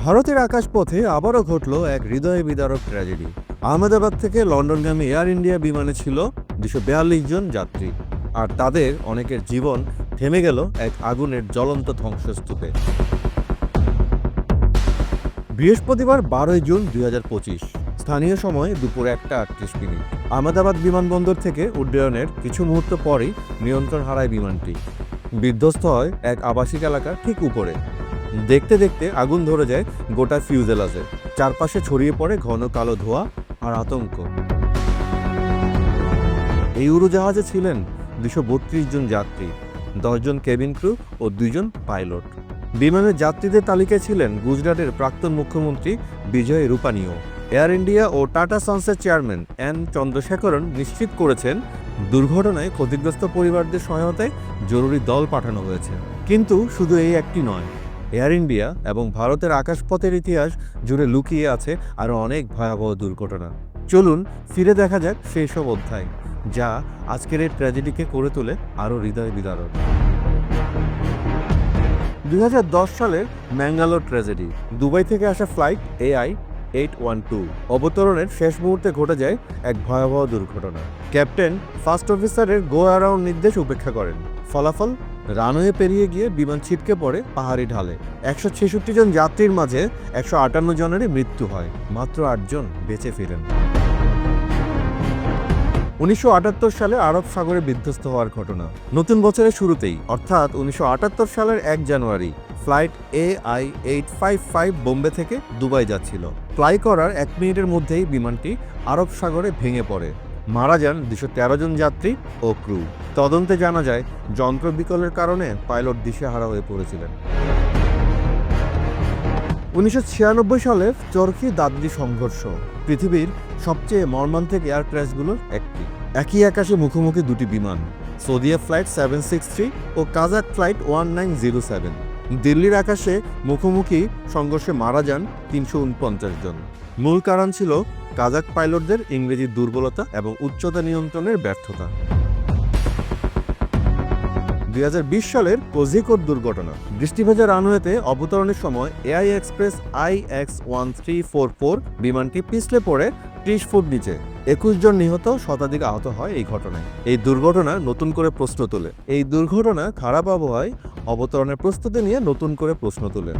ভারতের আকাশপথে আবারও ঘটল এক হৃদয় বিদারক ট্র্যাজেডি। আহমেদাবাদ থেকে লন্ডনগামী এয়ার ইন্ডিয়া বিমানে ছিল 242 জন যাত্রী, আর তাদের অনেকের জীবন থেমে গেল এক আগুনের জ্বলন্ত ধ্বংসস্তূপে। বৃহস্পতিবার 12 জুন 2025 স্থানীয় সময় দুপুর 1:38। আহমেদাবাদ বিমানবন্দর থেকে উড্ডয়নের কিছু মুহূর্ত পরেই নিয়ন্ত্রণ হারায় বিমানটি। বিধ্বস্ত হয় এক আবাসিক এলাকার ঠিক উপরে। দেখতে দেখতে আগুন ধরে যায় গোটা ফিউজেলাজে। চারপাশে ছড়িয়ে পড়ে ঘন কালো ধোঁয়া আর আতঙ্ক। এই উড়োজাহাজে ছিলেন 232 জন যাত্রী, 10 জন কেবিন ক্রু ও 2 জন পাইলট। বিমানের যাত্রীদের তালিকায় ছিলেন গুজরাটের প্রাক্তন মুখ্যমন্ত্রী বিজয় রূপানীও। এয়ার ইন্ডিয়া ও টাটা সন্সের চেয়ারম্যান এন চন্দ্রশেখরন নিশ্চিত করেছেন, দুর্ঘটনায় ক্ষতিগ্রস্ত পরিবারদের সহায়তায় জরুরি দল পাঠানো হয়েছে। কিন্তু শুধু এই একটি নয়, এয়ার ইন্ডিয়া এবং ভারতের আকাশপথের ইতিহাস জুড়ে লুকিয়ে আছে আরও অনেক ভয়াবহ দুর্ঘটনা। চলুন ফিরে দেখা যাক সেই সব অধ্যায়, যা আজকের এই ট্র্যাজেডিকে করে তোলে আরও হৃদয় বিদারক। 2010 সালের ম্যাঙ্গালোর ট্র্যাজেডি। দুবাই থেকে আসা ফ্লাইট AI-812 অবতরণের শেষ মুহূর্তে ঘটে যায় এক ভয়াবহ দুর্ঘটনা। ক্যাপ্টেন ফার্স্ট অফিসারের গো অ্যারাউন্ড নির্দেশ উপেক্ষা করেন। ফলাফল, রানওয়ে পেরিয়ে গিয়ে বিমান ছিটকে পড়ে পাহাড়ি ঢালে। 166 জন যাত্রীর মাঝে 158 জনেরই মৃত্যু হয়, মাত্র 8 জন বেঁচে ফিরেন। 1978 সালে আরব সাগরে বিধ্বস্ত হওয়ার ঘটনা। নতুন বছরের শুরুতেই, অর্থাৎ 1978 সালের 1 জানুয়ারি, ফ্লাইট AI-855 বোম্বে থেকে দুবাই যাচ্ছিল। ফ্লাই করার 1 মিনিটের মধ্যেই বিমানটি আরব সাগরে ভেঙে পড়ে। মারা যান 213 জন যাত্রী ও ক্রু। তদন্তে জানা যায়, যন্ত্র বিকলের কারণে পাইলট দিশেহারা হয়ে পড়েছিলেন। 1996 সালের চরকি দাদরি সংঘর্ষ পৃথিবীর সবচেয়ে মর্মান্তিক এয়ার ক্র্যাশগুলোর একটি। একই আকাশে মুখোমুখি দুটি বিমান, সৌদিয়া ফ্লাইট 763 ও কাজাক ফ্লাইট 1907। দিল্লির আকাশে মুখোমুখি সংঘর্ষে মারা যান 349 জন। মূল কারণ ছিল কাজাক পাইলটদের ইংরেজির দুর্বলতা এবং উচ্চতা নিয়ন্ত্রণের ব্যর্থতা। 2020 সালের কোঝিকোড দুর্ঘটনা। বৃষ্টিভেজা রানওয়েতে অবতরণের সময় এআই এক্সপ্রেস IX-1344 বিমানটি পিছলে পড়ে 30 ফুট নিচে। 21 জন নিহত, শতাধিক আহত হয় এই ঘটনায়। এই দুর্ঘটনা নতুন করে প্রশ্ন তোলে। এই দুর্ঘটনা খারাপ আবহাওয়ায় অবতরণের প্রস্তুতি নিয়ে নতুন করে প্রশ্ন তোলে।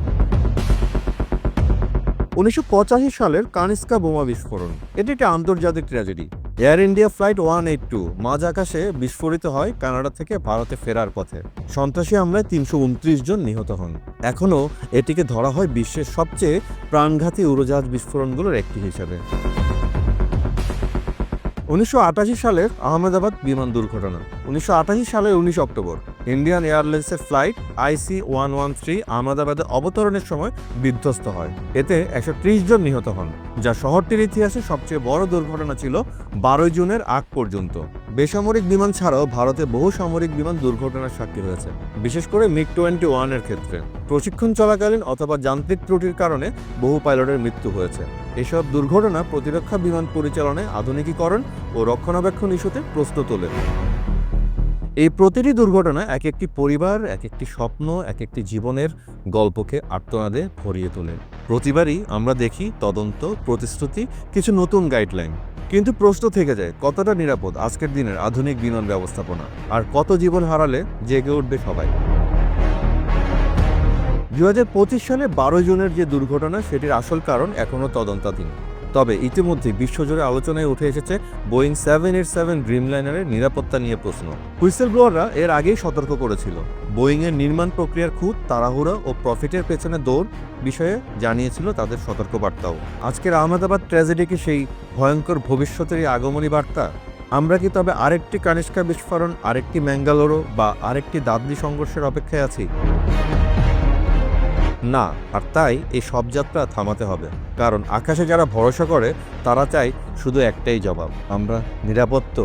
1985 সালের কানিস্কা বোমা বিস্ফোরণ। এটি একটি আন্তর্জাতিক ট্র্যাজেডি। এয়ার ইন্ডিয়া ফ্লাইট 182 মাঝ আকাশে বিস্ফোরিত হয় কানাডা থেকে ভারতে ফেরার পথে। সন্ত্রাসী হামলায় 329 জন নিহত হন। এখনও এটিকে ধরা হয় বিশ্বের সবচেয়ে প্রাণঘাতী উড়োজাহাজ বিস্ফোরণগুলোর একটি হিসেবে। 1988 সালের আহমেদাবাদ বিমান দুর্ঘটনা। 1988 সালের 19 অক্টোবর ইন্ডিয়ান এয়ারলাইন্সের ফ্লাইট IC-113 আহমেদাবাদে অবতরণের সময় বিধ্বস্ত হয়। এতে 130 জন নিহত হন, যা শহরটির ইতিহাসে সবচেয়ে বড় দুর্ঘটনা ছিল 12 জুনের আগ পর্যন্ত। বেসামরিক বিমান ছাড়াও ভারতে বহু সামরিক বিমান দুর্ঘটনার সাক্ষী হয়েছে, বিশেষ করে MiG-21 এর ক্ষেত্রে। প্রশিক্ষণ চলাকালীন অথবা যান্ত্রিক ত্রুটির কারণে বহু পাইলটের মৃত্যু হয়েছে। এসব দুর্ঘটনা প্রতিরক্ষা বিমান পরিচালনায় আধুনিকীকরণ ও রক্ষণাবেক্ষণ ইস্যুতে প্রশ্ন তোলে। এই প্রতিটি দুর্ঘটনা এক একটি পরিবার, এক একটি স্বপ্ন, এক একটি জীবনের গল্পকে আর্তনাদে ভরিয়ে তোলে। প্রতিবারই আমরা দেখি তদন্ত, প্রতিশ্রুতি, কিছু নতুন গাইডলাইন, কিন্তু প্রশ্ন থেকে যায়, কতটা নিরাপদ আজকের দিনের আধুনিক বিমান ব্যবস্থাপনা, আর কত জীবন হারালে জেগে উঠবে সবাই। 2025 সালে 12 জুনের যে দুর্ঘটনা, সেটির আসল কারণ এখনও তদন্তাধীন। তবে ইতিমধ্যে বিশ্বজুড়ে আলোচনায় উঠে এসেছে বোয়িং 787 ড্রিমলাইনারের নিরাপত্তা নিয়ে প্রশ্ন। হুইসেল ব্লোয়াররা এর আগেই সতর্ক করেছিল। বোয়িংয়ের নির্মাণ প্রক্রিয়ার খুঁত, তাড়াহুড়া ও প্রফিটের পেছনে দৌড় বিষয়ে জানিয়েছিল তাদের সতর্কবার্তাও। আজকের আহমেদাবাদ ট্র্যাজেডি কি সেই ভয়ঙ্কর ভবিষ্যতেরই আগমনী বার্তা? আমরা কি তবে আরেকটি কানিষ্কা বিস্ফোরণ, আরেকটি ম্যাঙ্গালোরো বা আরেকটি দাদরি সংঘর্ষের অপেক্ষায় আছি? না, আর তাই এই সব যাত্রা থামাতে হবে। কারণ আকাশে যারা ভরসা করে, তারা চায় শুধু একটাই জবাব, আমরা নিরাপদ তো?